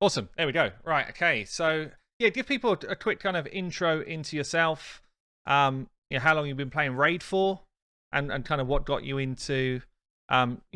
Awesome. There we go. Right. Okay. So yeah, give people a quick kind of intro into yourself. How long you've been playing Raid for, and kind of what got you into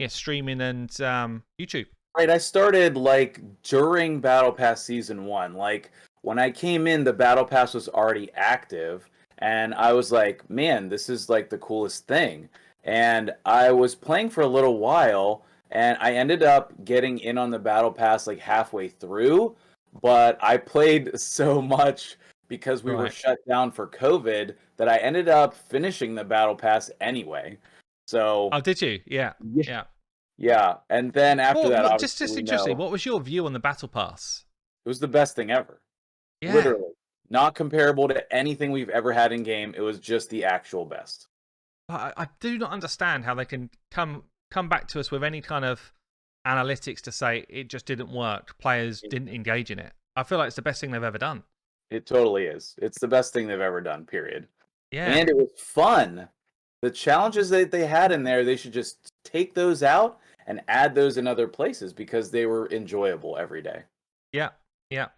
streaming and YouTube. Right, I started like during Battle Pass Season 1. Like when I came in, the Battle Pass was already active, and I was like, man, this is like the coolest thing. And I was playing for a little while, and I ended up getting in on the Battle Pass like halfway through, but I played so much because we were Right. shut down for COVID that I ended up finishing the Battle Pass anyway. So, Oh, did you? Yeah. yeah, Yeah. yeah. And then after that, Just obviously, we interesting. know. What was your view on the Battle Pass? It was the best thing ever. Yeah. Literally. Not comparable to anything we've ever had in game. It was just the actual best. I do not understand how they can come back to us with any kind of analytics to say it just didn't work. Players It, didn't engage in it. I feel like it's the best thing they've ever done. it totally is. It's the best thing they've ever done, period. Yeah. And it was fun. The challenges that they had in there, they should just take those out and add those in other places because they were enjoyable every day. Yeah. Yeah.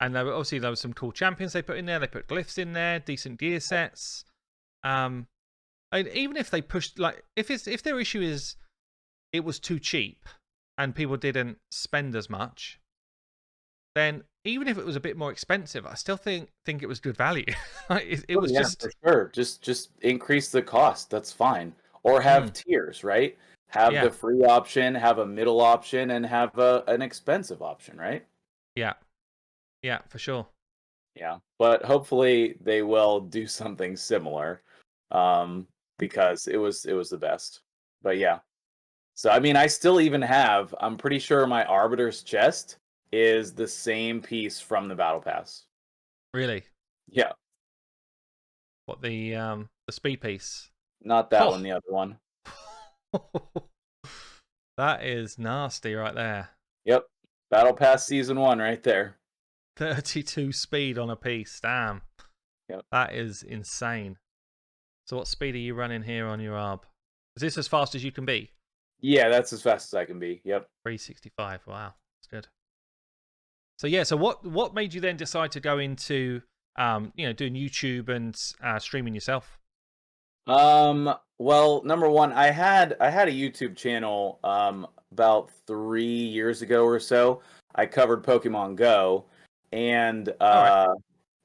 And obviously there was some cool champions they put in there. They put glyphs in there, decent gear sets. And even if they pushed, like, if their issue is it was too cheap and people didn't spend as much, then even if it was a bit more expensive, I still think it was good value. It Oh was yeah, just for sure. Just increase the cost. That's fine. Or mm, have tiers, right? Have yeah, the free option, have a middle option, and have an expensive option, right? yeah, yeah, for sure. Yeah, but hopefully they will do something similar, um, because it was the best. But yeah, so I mean, I still even have. I'm pretty sure my Arbiter's chest is the same piece from the Battle Pass. Really, Yeah, what the speed piece? not that Oh, one, the other one. that is nasty right there. Yep, Battle Pass Season 1 right there. 32 speed on a piece. Damn, Yep. that is insane. So what speed are you running here on your ARB? Is this as fast as you can be? Yeah, that's as fast as I can be. Yep. 365. Wow, that's good. So yeah, so what made you then decide to go into doing YouTube and streaming yourself? Well, number one, I had a YouTube channel about 3 years ago or so. I covered Pokemon Go, and All right, uh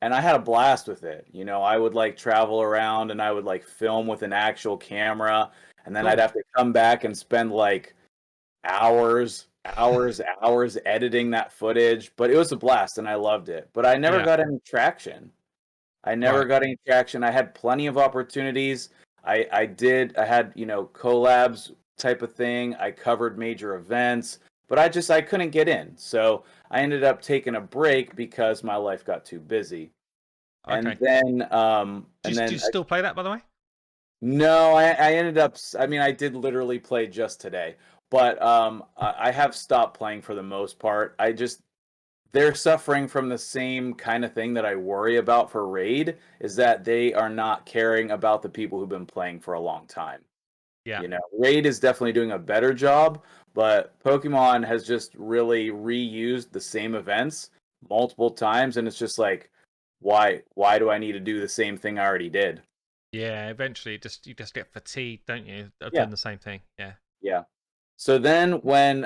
and I had a blast with it. You know, I would like travel around and I would like film with an actual camera, and then I'd cool. have to come back and spend like hours editing that footage, but it was a blast and I loved it. But I never Yeah, got any traction. I never right. got any traction. I had plenty of opportunities. I had, collabs type of thing. I covered major events, but I couldn't get in. So I ended up taking a break because my life got too busy. And Okay. then Do you still play that, by the way? no, I ended up I mean I did literally play just today, but I have stopped playing for the most part. They're suffering from the same kind of thing that I worry about for Raid, is that they are not caring about the people who've been playing for a long time. Yeah, You know, Raid is definitely doing a better job, but Pokemon has just really reused the same events multiple times, and it's just like, why do I need to do the same thing I already did? yeah. Eventually, you just get fatigued, don't you, of Yeah, doing the same thing? Yeah. yeah. So then when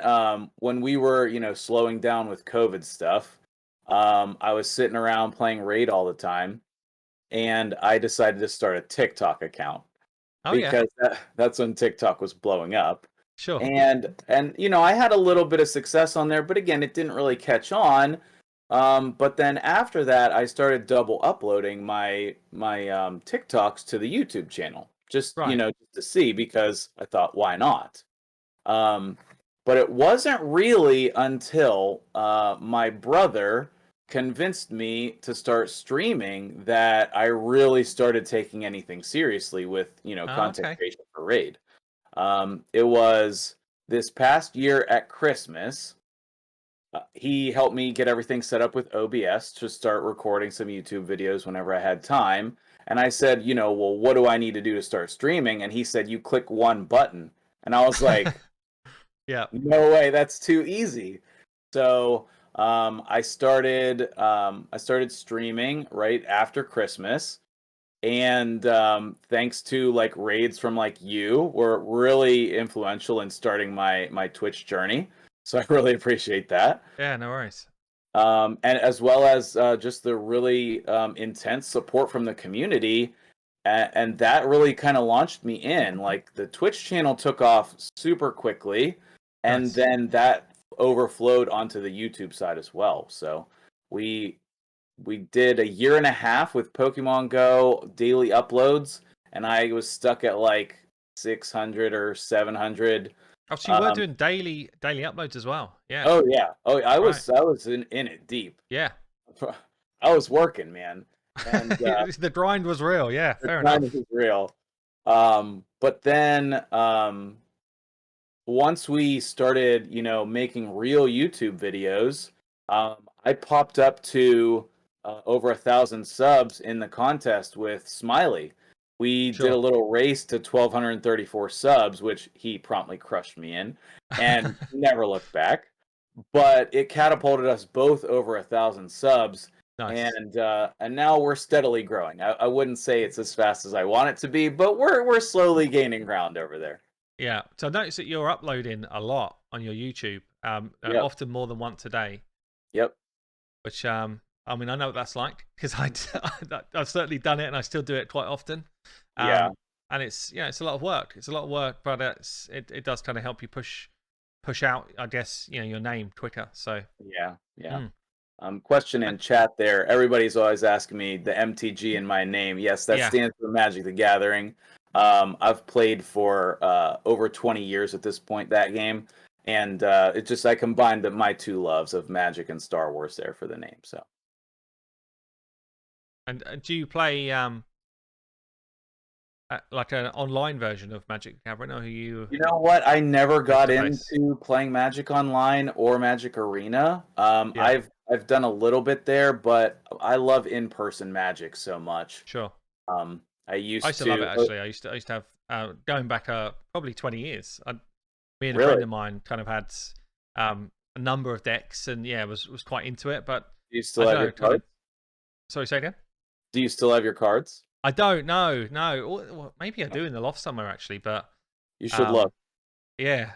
we were, slowing down with COVID stuff, I was sitting around playing Raid all the time, and I decided to start a TikTok account Oh yeah, because that's when TikTok was blowing up. sure. And I had a little bit of success on there, but again, it didn't really catch on. But then after that, I started double uploading my TikToks to the YouTube channel, just Right. just to see, because I thought, why not? Um, but it wasn't really until my brother convinced me to start streaming that I really started taking anything seriously with, Oh, content okay. creation for Raid. It was this past year at Christmas. He helped me get everything set up with OBS to start recording some YouTube videos whenever I had time. And I said, well, what do I need to do to start streaming? And he said, you click one button. And I was like, Yeah. no way, that's too easy. So I started streaming right after Christmas, and thanks to like raids from like you were really influential in starting my Twitch journey. So I really appreciate that. Yeah, no worries. And as well as just the really intense support from the community. And that really kind of launched me in. Like the Twitch channel took off super quickly, and Nice. then that overflowed onto the YouTube side as well. So we we did a year and a half with Pokemon Go daily uploads, and I was stuck at like 600 or 700. Oh, so you were Um, doing daily uploads as well. Yeah. oh yeah, oh I Right. was I was in it deep. Yeah. I was working, man, and The grind was real. Yeah, the fair grind enough. is real. But then once we started, making real YouTube videos, I popped up to over 1,000 subs in the contest with Smiley. We did a Sure. little race to 1,234 subs, which he promptly crushed me in, and never looked back. But it catapulted us both over 1,000 subs, Nice. and now we're steadily growing. I wouldn't say it's as fast as I want it to be, but we're slowly gaining ground over there. Yeah. So I noticed that you're uploading a lot on your YouTube, Yep. often more than once a day, Yep. which I mean, I know what that's like because I've certainly done it and I still do it quite often. Yeah. And it's it's a lot of work. It's a lot of work, but it does kind of help you push out, I guess, your name quicker. So Yeah. Yeah. mm. Question Uh, in chat there. Everybody's always asking me the MTG in my name. Yes, that yeah. stands for Magic the Gathering. I've played for over 20 years at this point that game, and it just I combined my two loves of Magic and Star Wars there for the name. So And do you play like an online version of Magic the Gathering, or are you you know what? I never face got to face? into playing Magic Online or Magic Arena. Yeah, I've done a little bit there, but I love in-person Magic so much. sure. I I used used to love it to actually. I used to have going back probably 20 years. Me and a really. friend of mine kind of had a number of decks, and yeah, was quite into it. But Do you I still don't have your know, kind of. cards? Sorry, say again. Do you still have your cards? I don't know. No, well, maybe I do in the loft somewhere actually, but You should look. um, yeah,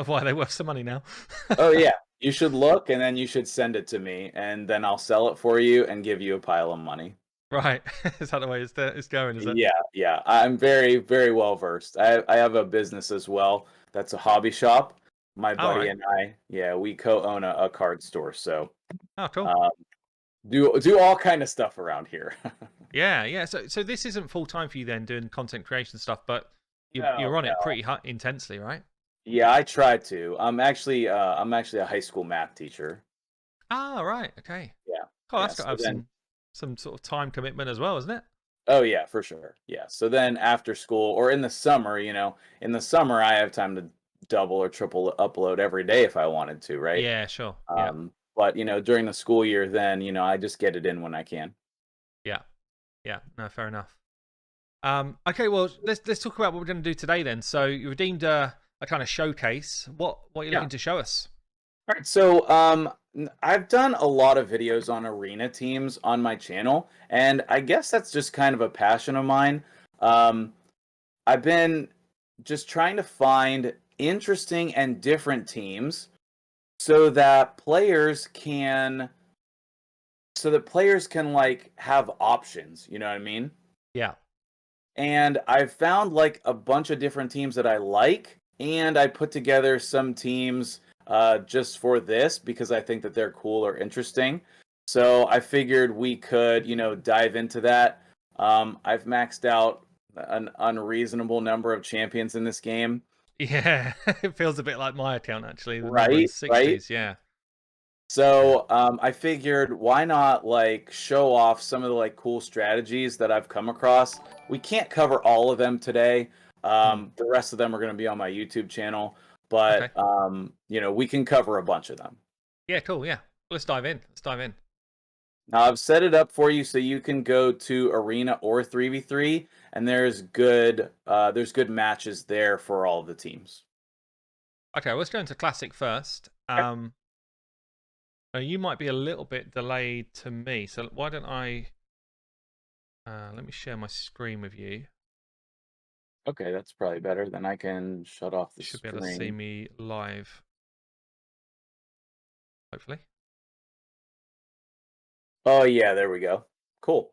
why they worth some money now. Oh yeah, you should look, and then you should send it to me, and then I'll sell it for you and give you a pile of money. Right, is that the way it's going? Is it? Yeah, yeah. I'm very, very well versed. I have a business as well. That's a hobby shop. My All buddy right. and I, yeah, we co-own a card store. So Oh, cool. uh, do all kind of stuff around here. Yeah, yeah. So this isn't full time for you then, doing content creation stuff, but No, you're on it no. pretty intensely, right? Yeah, I try to. I'm actually a high school math teacher. Ah, right. Okay. Yeah, Oh, yeah. that's got to So have then some sort of time commitment as well, isn't it? Oh yeah, for sure. Yeah. So then after school or in the summer, in the summer I have time to double or triple upload every day if I wanted to, right? Yeah, sure. Yeah, But during the school year, then I just get it in when I can. yeah, yeah. No, fair enough. Okay, well, let's talk about what we're going to do today then. So you redeemed a kind of showcase. What are you Yeah. looking to show us? All right. So I've done a lot of videos on arena teams on my channel, and I guess that's just kind of a passion of mine. Um, I've been just trying to find interesting and different teams so that players can like have options, you know what I mean? Yeah, And I've found like a bunch of different teams that I like, and I put together some teams just for this because I think that they're cool or interesting. So I figured we could, dive into that. I've maxed out an unreasonable number of champions in this game. yeah. It feels a bit like my account actually. The number in the Right, right. 60s. Yeah, yeah. So I figured why not like show off some of the like cool strategies that I've come across. We can't cover all of them today. Hmm. The rest of them are going to be on my YouTube channel, Okay. but we can cover a bunch of them. Yeah, cool. Yeah. Let's dive in. Let's dive in. Now I've set it up for you so you can go to arena or 3v3, and there's good matches there for all of the teams. Okay, let's go into classic first. Okay. You might be a little bit delayed to me, so why don't I let me share my screen with you. Okay, that's probably better. Then I can shut off the You should be able to see stream. me live, hopefully. Oh yeah, there we go. Cool.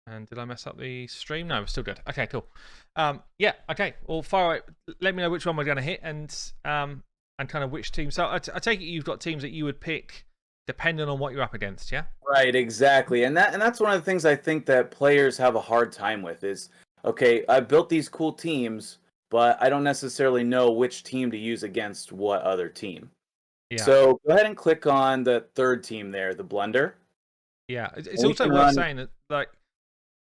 And did I mess up the stream? No, we're still good. Okay, cool. Yeah, okay. Well, fire away. Let me know which one we're going to hit and kind of which team. So I take it you've got teams that you would pick depending on what you're up against, yeah? Right, exactly. And that's one of the things I think that players have a hard time with is, okay, I built these cool teams, but I don't necessarily know which team to use against what other team. Yeah. So go ahead and click on the third team there, the blender. Yeah. It's We also can worth run. saying that, like,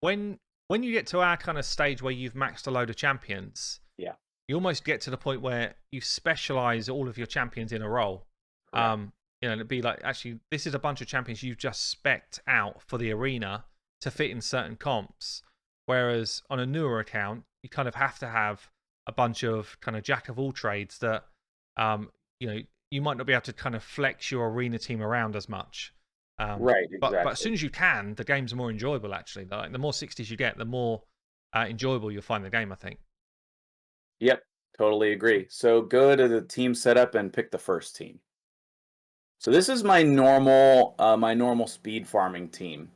when you get to our kind of stage where you've maxed a load of champions, Yeah, you almost get to the point where you specialize all of your champions in a role. correct. It'd be like, actually, this is a bunch of champions you've just specced out for the arena to fit in certain comps. Whereas on a newer account, you kind of have to have a bunch of kind of jack of all trades that, um, you might not be able to kind of flex your arena team around as much. Right, But as exactly. soon as you can, the game's more enjoyable. Actually, like the more 60s you get, the more enjoyable you'll find the game. I think. Yep, totally agree. So go to the team setup and pick the first team. So this is my normal speed farming team.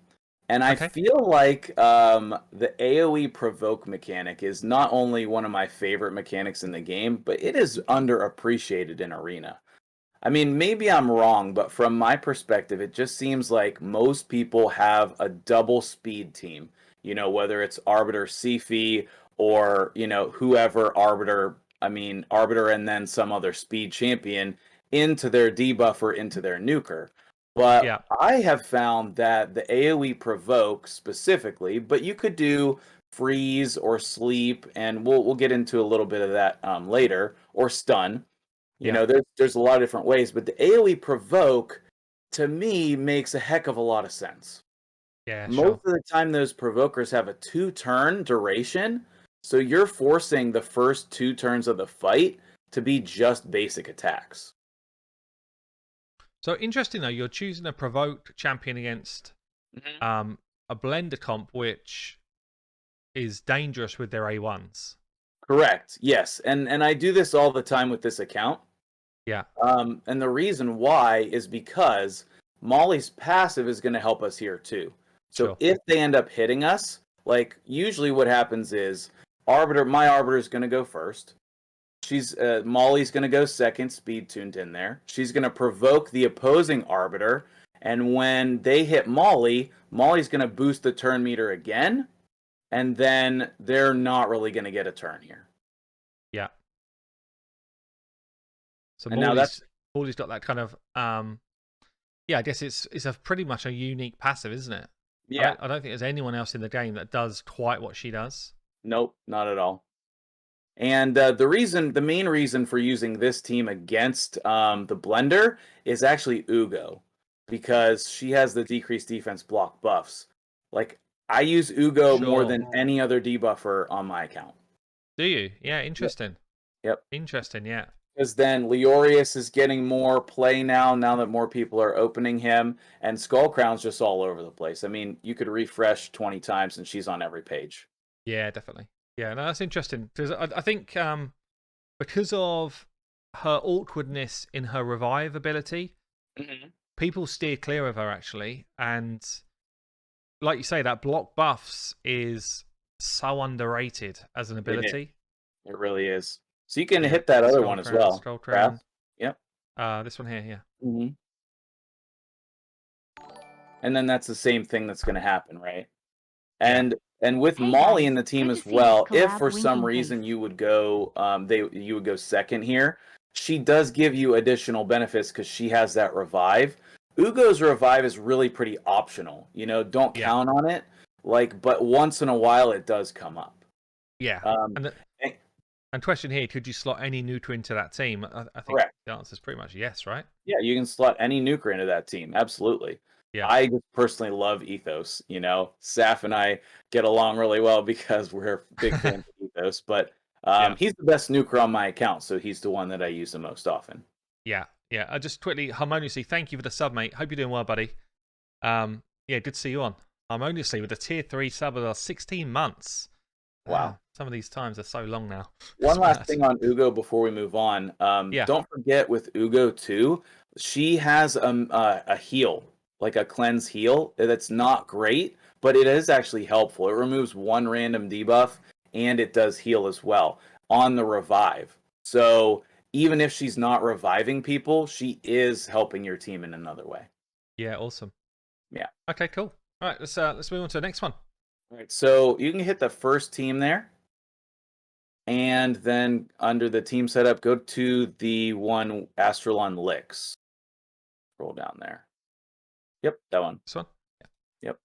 And I Okay. feel like the AoE provoke mechanic is not only one of my favorite mechanics in the game, but it is underappreciated in Arena. I mean, maybe I'm wrong, but from my perspective, it just seems like most people have a double speed team. Whether it's Arbiter Sifi or, whoever Arbiter and then some other speed champion into their debuffer, into their nuker. But Yeah. I have found that the AoE provoke specifically, but you could do freeze or sleep, and we'll get into a little bit of that later, or stun. Yeah. There's a lot of different ways, but the AoE provoke to me makes a heck of a lot of sense. Yeah. Most Sure. of the time those provokers have a 2-turn duration, so you're forcing the first 2 turns of the fight to be just basic attacks. So interesting though, you're choosing a provoked champion against Mhm. a blender comp which is dangerous with their A1s. Correct. Yes. And I do this all the time with this account. Yeah. And the reason why is because Molly's passive is going to help us here too. So Sure. if they end up hitting us, like usually what happens is my Arbiter is going to go first. Molly's going to go second, speed tuned in there. She's going to provoke the opposing Arbiter, and when they hit Molly, Molly's going to boost the turn meter again, and then they're not really going to get a turn here. Yeah. So And now that's Morley's got that kind of yeah, I guess it's a pretty much a unique passive, isn't it? yeah, I don't think there's anyone else in the game that does quite what she does. nope, not at all. And the main reason for using this team against the Blender is actually Ugo, because she has the decreased defense block buffs. Like I use Ugo more Sure. than any other debuffer on my account. Do you? Yeah, Yep. interesting. Yep. Interesting, yeah. Because then Leorius is getting more play now that more people are opening him, and Skullcrown's just all over the place. I mean, you could refresh 20 times and she's on every page. Yeah, definitely. Yeah, no, that's interesting. Because I think because of her awkwardness in her revive ability, Mm-hmm. people steer clear of her actually. And like you say, that block buffs is so underrated as an ability. It really is. So you can Yeah. hit that other Skull one as Crown, well. Skull Craft. Crown. Yep. This one here, yeah. Mm-hmm. And then that's the same thing that's going to happen, right? Yeah. And with Hey Molly guys, in the team good as to see this well, if collab for some winking reason face. you would go you would go second here, she does give you additional benefits because she has that revive. Ugo's revive is really pretty optional. Don't Yeah. count on it. But once in a while it does come up. Yeah. Um, And question here, could you slot any nuker into that team? I think Correct. the answer is pretty much yes, right? Yeah, you can slot any nuker into that team. Absolutely. Yeah. I just personally love Ethos. Saf and I get along really well because we're big fans of Ethos. But Yeah. he's the best nuker on my account, so he's the one that I use the most often. Yeah, Yeah, I just quickly, Harmoniously, thank you for the sub, mate. Hope you're doing well, buddy. Yeah, good to see you on. Harmoniously with a tier 3 sub of 16 months. Wow. Some of these times are so long now. One It's last mad. thing on Ugo before we move on. Yeah. Don't forget with Ugo too, she has a heal, like a cleanse heal. That's not great, but it is actually helpful. It removes one random debuff and it does heal as well on the revive. So even if she's not reviving people, she is helping your team in another way. Yeah, awesome. Yeah. Okay, cool. All right, let's move on to the next one. All right. So you can hit the first team there. And then under the team setup, go to the one Astralon Licks. Scroll down there. Yep, that one. This one? Yep.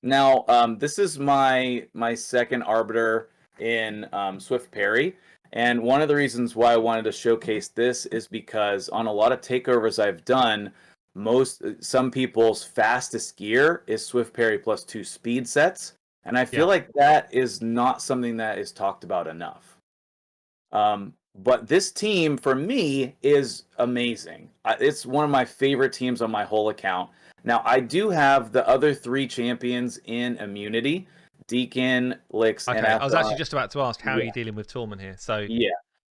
Now, this is my second Arbiter in Swift Parry. And one of the reasons why I wanted to showcase this is because on a lot of takeovers I've done, some people's fastest gear is Swift Parry plus 2 speed sets. And I feel like that is not something that is talked about enough. But this team, for me, is amazing. It's one of my favorite teams on my whole account. Now, I do have the other 3 champions in immunity. Deacon, Licks, Okay, and I was Athron. actually just about to ask, how are you dealing with Tormund here? So Yeah.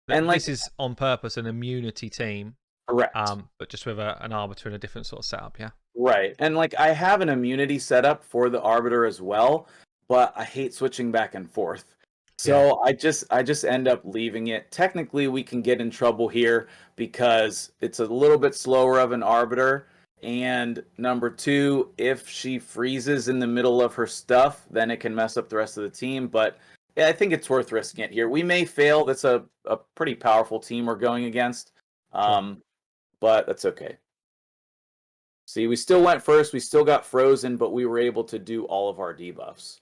And like, this is on purpose an immunity team. correct. But just with an Arbiter and a different sort of setup, yeah? Right. And like, I have an immunity setup for the Arbiter as well, but I hate switching back and forth. So I just end up leaving it. Technically, we can get in trouble here because it's a little bit slower of an Arbiter. And number 2, if she freezes in the middle of her stuff, then it can mess up the rest of the team. But yeah, I think it's worth risking it here. We may fail. That's a pretty powerful team we're going against. But that's okay. See, we still went first. We still got frozen, but we were able to do all of our debuffs.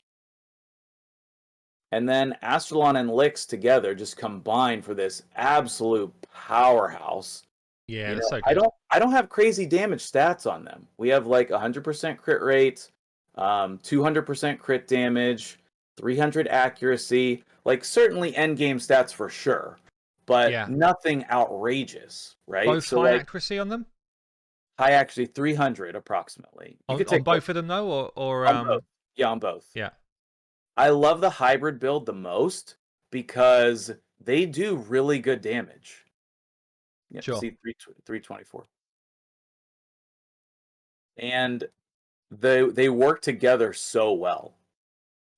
And then Astralon and Licks together just combine for this absolute powerhouse. Yeah, that's so good. I don't have crazy damage stats on them. We have like 100% crit rate, 200% crit damage, 300 accuracy. Like certainly end game stats for sure, but nothing outrageous, right? Both high accuracy on them. High accuracy 300 approximately. You could take both of them though, or on both. Yeah, on both. Yeah. I love the hybrid build the most because they do really good damage. Yeah, sure. See 324. And they work together so well.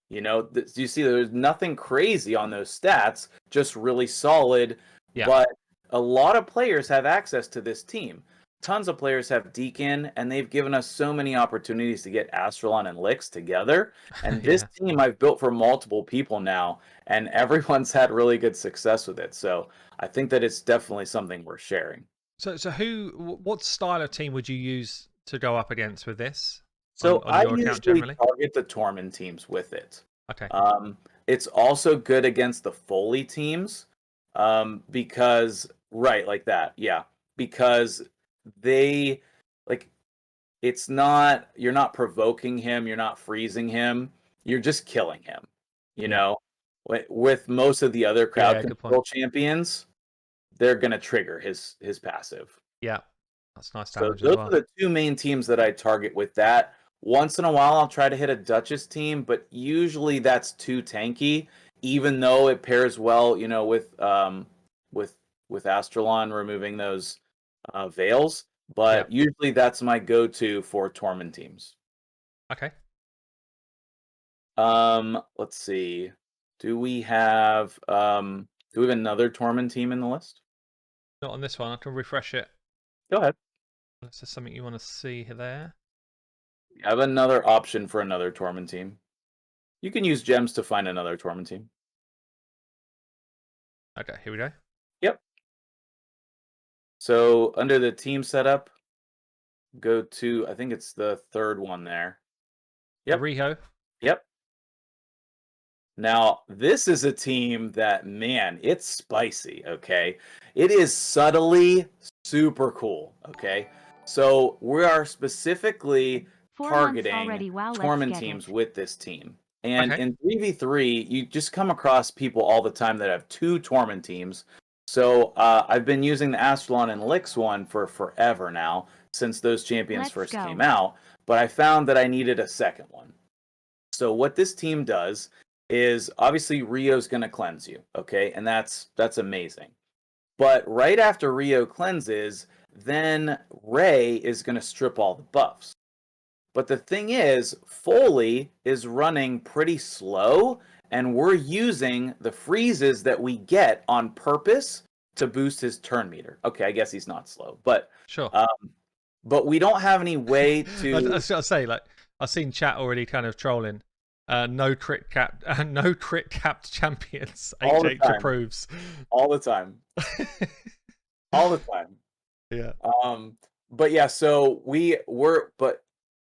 You know, you see there's nothing crazy on those stats, just really solid. Yeah. But a lot of players have access to this team. Tons of players have Deacon, and they've given us so many opportunities to get Astralon and Licks together. And this team I've built for multiple people now, and everyone's had really good success with it. So I think that it's definitely something we're sharing. So what style of team would you use to go up against with this? So I usually target the Tormund teams with it. Okay. It's also good against the Foley teams, because like that, yeah, because they it's not, you're not provoking him, you're not freezing him, you're just killing him. You know, with most of the other crowd control champions, they're gonna trigger his passive. Yeah, that's nice damage. So those are the 2 main teams that I target with that. Once in a while, I'll try to hit a Duchess team, but usually that's too tanky. Even though it pairs well, you know, with Astralon removing those veils, but usually that's my go-to for Tormund teams. Okay. Let's see. Do we have another Tormund team in the list? Not on this one. I can refresh it. Go ahead. Is there something you want to see there? I have another option for another Tormund team. You can use gems to find another Tormund team. Okay, here we go. Yep. So under the team setup, go to, I think it's the 3rd one there. Yep. Riho. Yep. Now, this is a team that, man, it's spicy, okay? It is subtly super cool, okay? So we are specifically targeting Tormund teams with this team. And in 3v3, you just come across people all the time that have 2 Tormund teams. So I've been using the Astalon and Lix one for forever now, since those champions Let's first go. came out. But I found that I needed a second one. So what this team does is obviously Rio's going to cleanse you, okay, and that's amazing. But right after Rio cleanses, then Ray is going to strip all the buffs. But the thing is, Foley is running pretty slow, and we're using the freezes that we get on purpose to boost his turn meter. Okay, I guess he's not slow, but Sure. but we don't have any way to. I was gonna say, like, I've seen chat already kind of trolling. No crit capped champions. All the HH time. approves. All the time. All the time. Yeah. But yeah, so but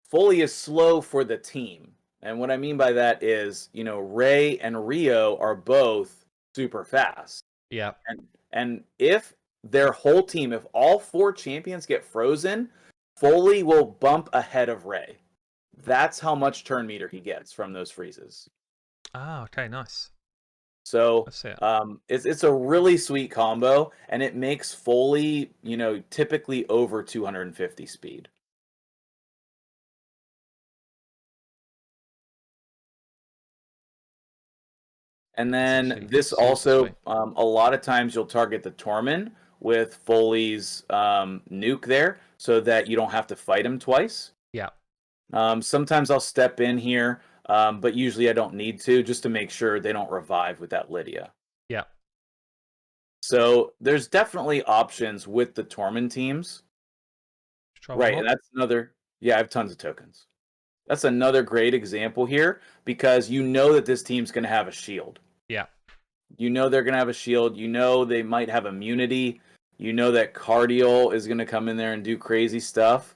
Foley is slow for the team. And what I mean by that is, Ray and Rio are both super fast. Yeah. And if their whole team, if all 4 champions get frozen, Foley will bump ahead of Ray. That's how much turn meter he gets from those freezes. Ah, okay, nice. So That's it. it's a really sweet combo, and it makes Foley, typically over 250 speed. And then this also, a lot of times you'll target the Tormund with Foley's nuke there, so that you don't have to fight him twice. Yeah. Sometimes I'll step in here, but usually I don't need to, just to make sure they don't revive with that Lydia. Yeah. So there's definitely options with the Tormund teams. Right, and that's another. Yeah, I have tons of tokens. That's another great example here, because you know that this team's going to have a shield. Yeah. You know they're going to have a shield. You know they might have immunity. You know that Cardiol is going to come in there and do crazy stuff.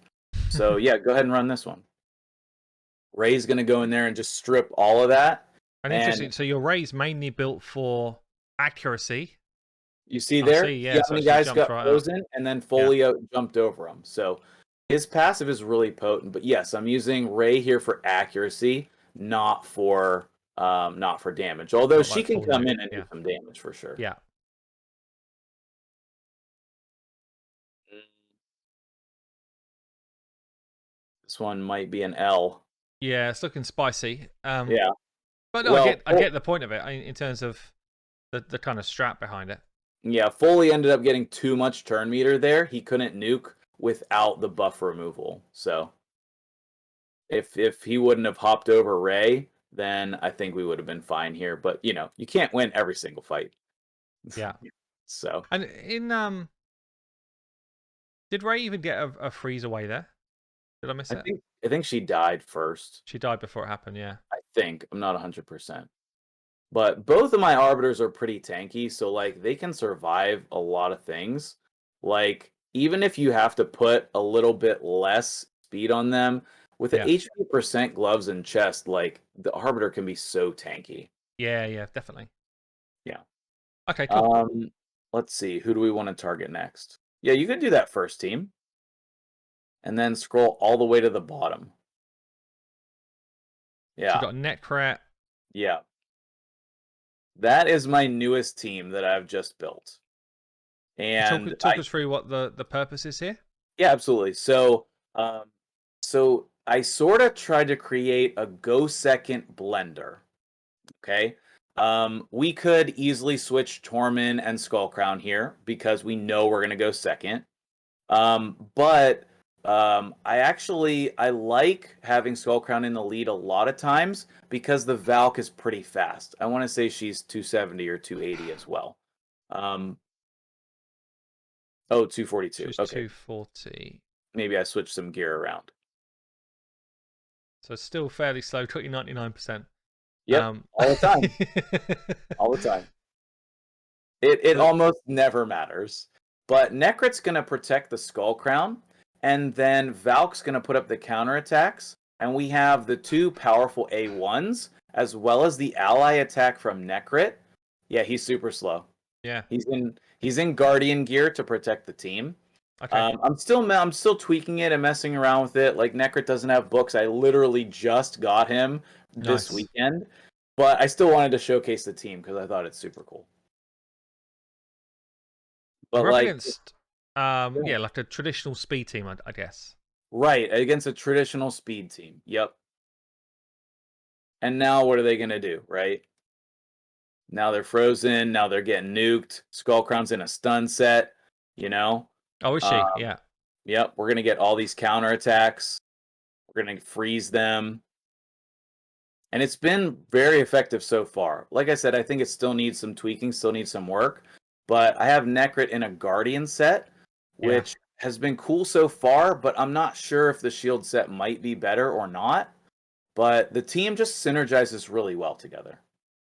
So yeah, go ahead and run this one. Ray's going to go in there and just strip all of that. And interesting. So your Ray's mainly built for accuracy. You see there? Yeah, so many guys got frozen, and then Foley jumped over him. So his passive is really potent. But yes, I'm using Ray here for accuracy, not for damage. Although she can come in and do some damage for sure. Yeah. This one might be an L. Yeah, it's looking spicy. Yeah. But no, I get the point of it in terms of the kind of strat behind it. Yeah, Foley ended up getting too much turn meter there. He couldn't nuke without the buff removal. So if he wouldn't have hopped over Ray, then I think we would have been fine here. But you can't win every single fight. Yeah. So and did Ray even get a freeze away there? Did I miss it? I think she died first. She died before it happened, yeah. I think. I'm not 100%. But both of my Arbiters are pretty tanky, so like they can survive a lot of things. Like even if you have to put a little bit less speed on them, with the HP percent gloves and chest, like the Arbiter can be so tanky. Yeah, definitely. Yeah. Okay, cool. Let's see. Who do we want to target next? Yeah, you could do that first team. And then scroll all the way to the bottom. Yeah. So you got Necret. Yeah. That is my newest team that I've just built. And talk us through what the purpose is here. Yeah, absolutely. So I sort of tried to create a go second blender. Okay. We could easily switch Tormund and Skullcrown here because we know we're gonna go second. But I like having Skullcrown in the lead a lot of times because the Valk is pretty fast. I want to say she's 270 or 280 as well. 242. She's okay. 240. Maybe I switched some gear around. So it's still fairly slow, 99%. Yep, all the time. All the time. It almost never matters. But Necrit's going to protect the Skullcrown, and then Valk's going to put up the counterattacks, and we have the 2 powerful A1s, as well as the ally attack from Necrit. Yeah, he's super slow. Yeah. He's in Guardian gear to protect the team. Okay. I'm still tweaking it and messing around with it. Like Necrit doesn't have books. I literally just got him this weekend, but I still wanted to showcase the team because I thought it's super cool. But We're up like, against, yeah, yeah, like a traditional speed team, I guess. right, against a traditional speed team. Yep. And now what are they gonna do, right? Now they're frozen. Now they're getting nuked. Skullcrown's in a stun set. You know. Oh, is she? Um, Yeah. yep. We're gonna get all these counterattacks. We're gonna freeze them, and it's been very effective so far. Like I said, I think it still needs some tweaking, still needs some work. But I have Necrit in a Guardian set, Yeah. which has been cool so far. But I'm not sure if the Shield set might be better or not. But the team just synergizes really well together.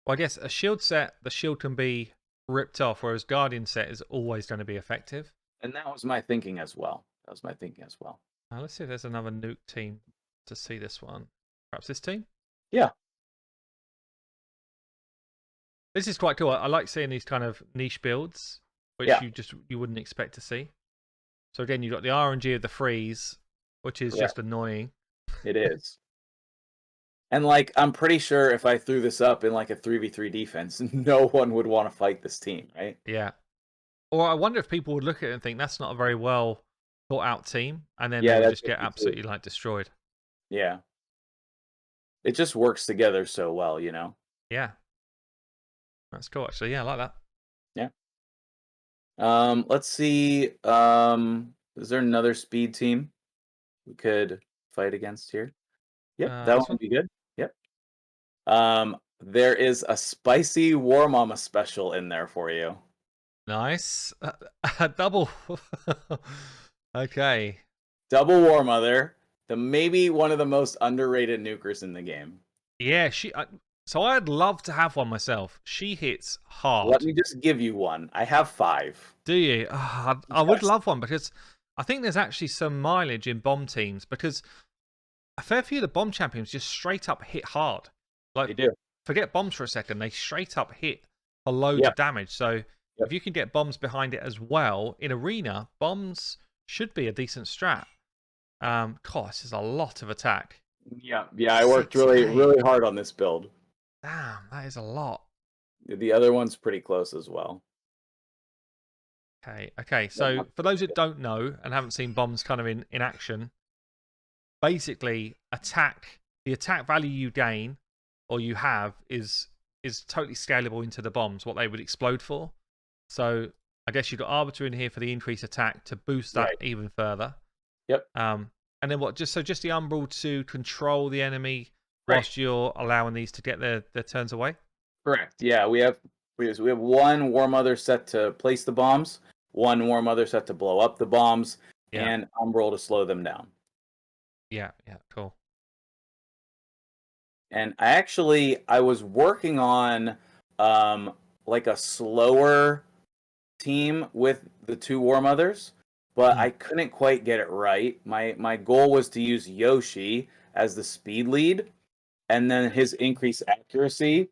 Well, I guess a shield set, the shield can be ripped off, whereas Guardian set is always going to be effective. And that was my thinking as well. That was my thinking as well. Let's see if there's another nuke team to see this one. Perhaps this team? Yeah. This is quite cool. I like seeing these kind of niche builds, which Yeah. you wouldn't expect to see. So again, you've got the RNG of the freeze, which is just annoying. It is. And like, I'm pretty sure if I threw this up in like a 3v3 defense, no one would want to fight this team, right? Yeah. Or I wonder if people would look at it and think that's not a very well thought out team, and then Yeah, they would that's just get absolutely like destroyed. Yeah. It just works together so well, you know? Yeah. That's cool actually. Yeah, I like that. Yeah. Let's see. Is there another speed team we could fight against here? Yep, that This one would be good. Yep. There is a spicy War Mama special in there for you. Nice. Double. Okay. Double War Mother, the maybe one of the most underrated nukers in the game. Yeah, so I'd love to have one myself. She hits hard. Let me just give you one. I have 5. Do you? I would Yes. love one because I think there's actually some mileage in bomb teams because a fair few of the bomb champions just straight up hit hard. They Like, do. forget bombs for a second, they straight up hit for loads Yep. of damage. So Yep. if you can get bombs behind it as well in arena, bombs should be a decent strat. God, this is a lot of attack. Yeah, I worked 6, really, 8. really hard on this build. Damn, that is a lot. The other one's pretty close as well. Okay. So for those that don't know and haven't seen bombs kind of in action, basically the attack value you gain or you have is totally scalable into the bombs, what they would explode for. So I guess you've got Arbiter in here for the increased attack to boost that even further. Yep. And then what? Just the Umbral to control the enemy whilst you're allowing these to get their turns away. Correct. Yeah, we have one War Mother set to place the bombs, one War Mother set to blow up the bombs, and Umbral to slow them down. Yeah, cool. And I was working on like a slower team with the 2 War Mothers, but I couldn't quite get it right. My goal was to use Yoshi as the speed lead, and then his increased accuracy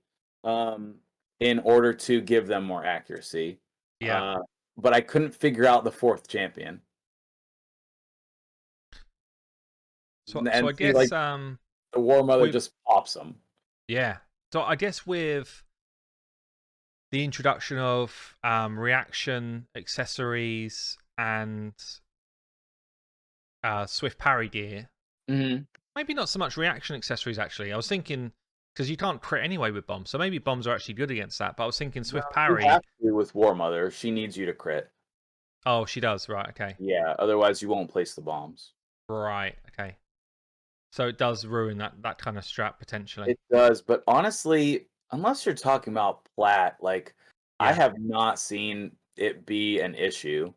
in order to give them more accuracy. Yeah. But I couldn't figure out the 4th champion. So I guess like, the War Mother just pops them. Yeah. So I guess with the introduction of reaction accessories and swift parry gear, maybe not so much reaction accessories actually. I was thinking because you can't crit anyway with bombs, so maybe bombs are actually good against that. But I was thinking swift parry. You have to with War Mother. She needs you to crit. Oh, she does. Right. Okay. Yeah. Otherwise, you won't place the bombs. Right. Okay. So it does ruin that kind of strat potentially. It does, but honestly, unless you're talking about plat, like I have not seen it be an issue.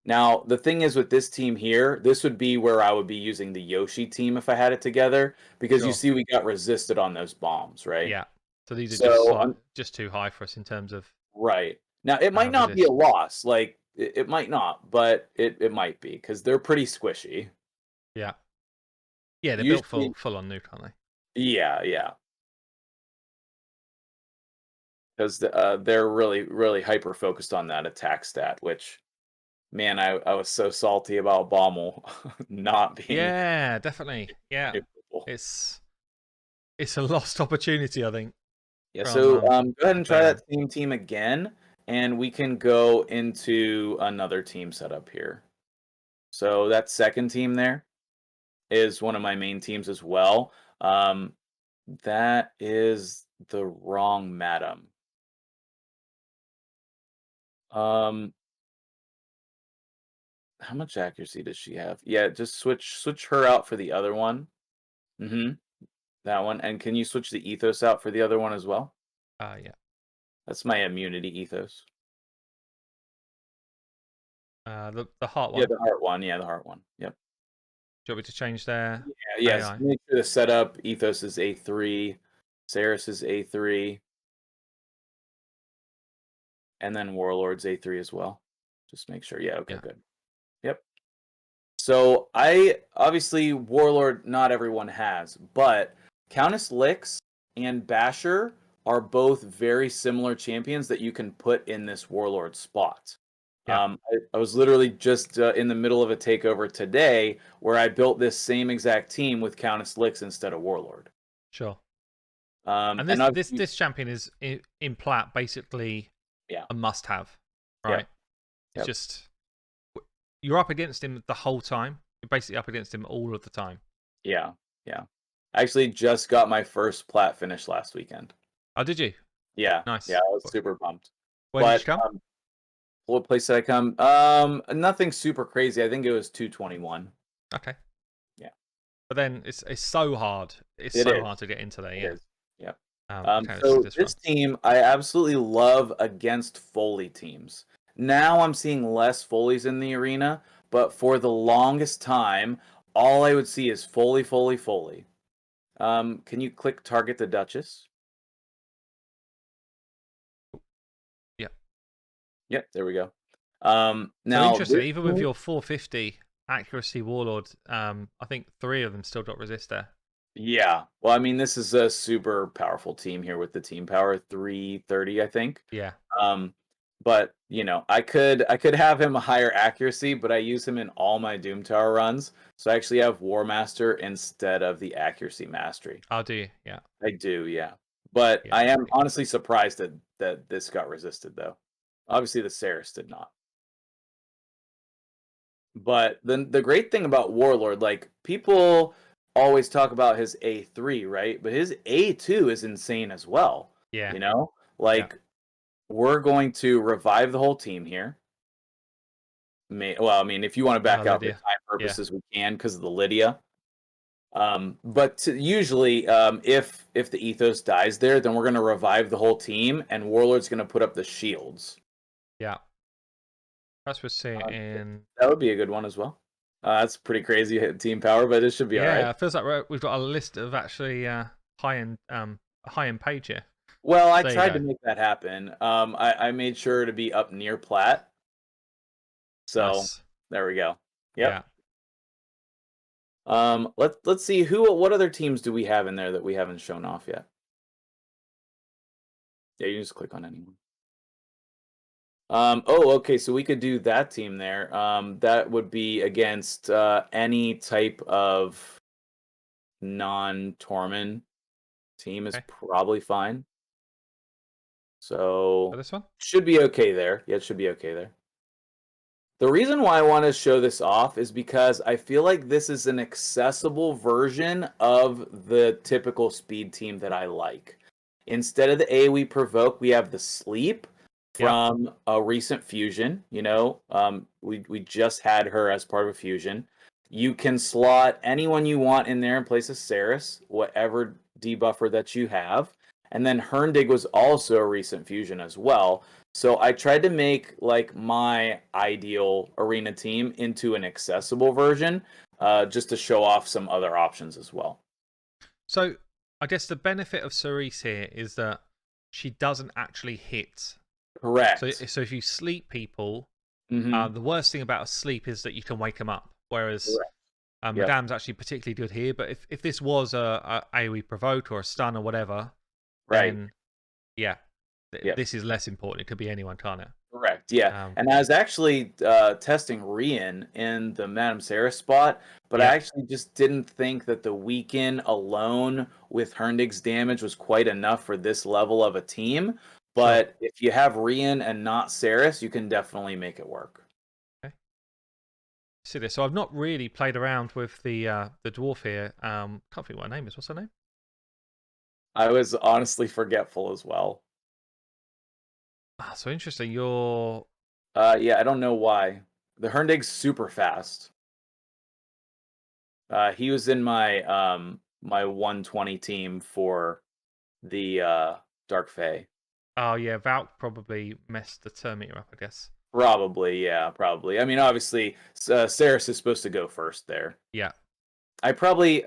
Now, the thing is with this team here, this would be where I would be using the Yoshi team if I had it together, because you see we got resisted on those bombs, right? Yeah. So these are just too high for us in terms of right. Now, it might not be a loss, like it might not, but it might be because they're pretty squishy. Yeah. Yeah, they're built full on nuke, aren't they? Yeah. Because they're really, really hyper focused on that attack stat, which, man, I was so salty about Bommel not being. Yeah, definitely. Yeah, it's a lost opportunity, I think. Yeah. So go ahead and try that same team again, and we can go into another team setup here. So that second team there is one of my main teams as well. That is the wrong Madam. How much accuracy does she have? Yeah, just switch her out for the other one. That one. And can you switch the ethos out for the other one as well? Yeah. That's my immunity ethos. The heart one. Yeah, the heart one. Yeah, the heart one. Yep. Do you want me to change their Yeah, yes. AI? Make sure the setup ethos is A3, Saris is A3, and then Warlord's A3 as well. Just make sure. Yeah, okay, Yeah. good. Yep. So I obviously Warlord not everyone has, but Countess Lix and Basher are both very similar champions that you can put in this Warlord spot. Yeah. I was literally just in the middle of a takeover today where I built this same exact team with Countess Lix instead of Warlord. Sure. And And obviously, this champion is in plat basically yeah, a must-have, yeah, right? It's yep. just you're up against him the whole time. You're basically up against him all of the time. yeah, yeah. I actually just got my first plat finish last weekend. Oh, did you? Yeah, Nice. yeah, I was super pumped. Where did But you come? what place did I come? Nothing super crazy. I think it was 221. Okay. Yeah. But then it's so hard. It's It so is. hard to get into there. It Yeah. is. Yep. Okay, So this this one. team I absolutely love against Foley teams. Now I'm seeing less Foleys in the arena, but for the longest time, all I would see is Foley, Foley, Foley. Can you click target the Duchess? Yep. Yep, there we go. So Now interesting. this Even with your 450 accuracy Warlord, I think 3 of them still got resistor. yeah. Well, I mean, this is a super powerful team here with the team power 330, I think. Yeah. But I could have him a higher accuracy, but I use him in all my Doom Tower runs. So I actually have War Master instead of the accuracy mastery. I'll do you. Yeah. I do, yeah. But Yeah. I am honestly surprised that this got resisted though. Obviously the Saris did not. But the great thing about Warlord, like people always talk about his A3, right? But his A2 is insane as well. Yeah. Like we're going to revive the whole team here. Well, I mean, if you want to back out for Lydia. time purposes, we can because of the Lydia. But usually, if the ethos dies there, then we're going to revive the whole team, and Warlord's going to put up the shields. Yeah. That's what say in. That would be a good one as well. That's pretty crazy team power, but it should be all right. Yeah, it feels like we've got a list of actually high end page here. Well, I tried to make that happen. I made sure to be up near plat. So Nice. there we go. Yep. Yeah. Let's see what other teams do we have in there that we haven't shown off yet. Yeah, you just click on anyone. Oh, okay, so we could do that team there. That would be against any type of non-Tormund team is probably fine. So For this one? should be okay there. Yeah, it should be okay there. The reason why I want to show this off is because I feel like this is an accessible version of the typical speed team that I like. Instead of the AoE provoke, we have the sleep from a recent fusion. We just had her as part of a fusion. You can slot anyone you want in there in place of Saris, whatever debuffer that you have. And then Herndig was also a recent fusion as well. So I tried to make like my ideal arena team into an accessible version, just to show off some other options as well. So I guess the benefit of Cerise here is that she doesn't actually hit. Correct. So if you sleep people, the worst thing about a sleep is that you can wake them up. Whereas Madame's actually particularly good here. But if this was a AoE provoke or a stun or whatever, then this is less important. It could be anyone, can't it? Correct. Yeah. And I was actually testing Rian in the Madame Saris spot, but I actually just didn't think that the weaken alone with Herndig's damage was quite enough for this level of a team. But if you have Rian and not Saris, you can definitely make it work. Okay. See this. So I've not really played around with the dwarf here. Can't think what her name is. What's her name? I was honestly forgetful as well. So interesting. You're Yeah, I don't know why. The Herndig's super fast. He was in my my 120 team for the Dark Fae. Oh yeah, Valk probably messed the Terminator up, I guess. Probably, yeah, probably. I mean, obviously, Saris is supposed to go first there. Yeah. I probably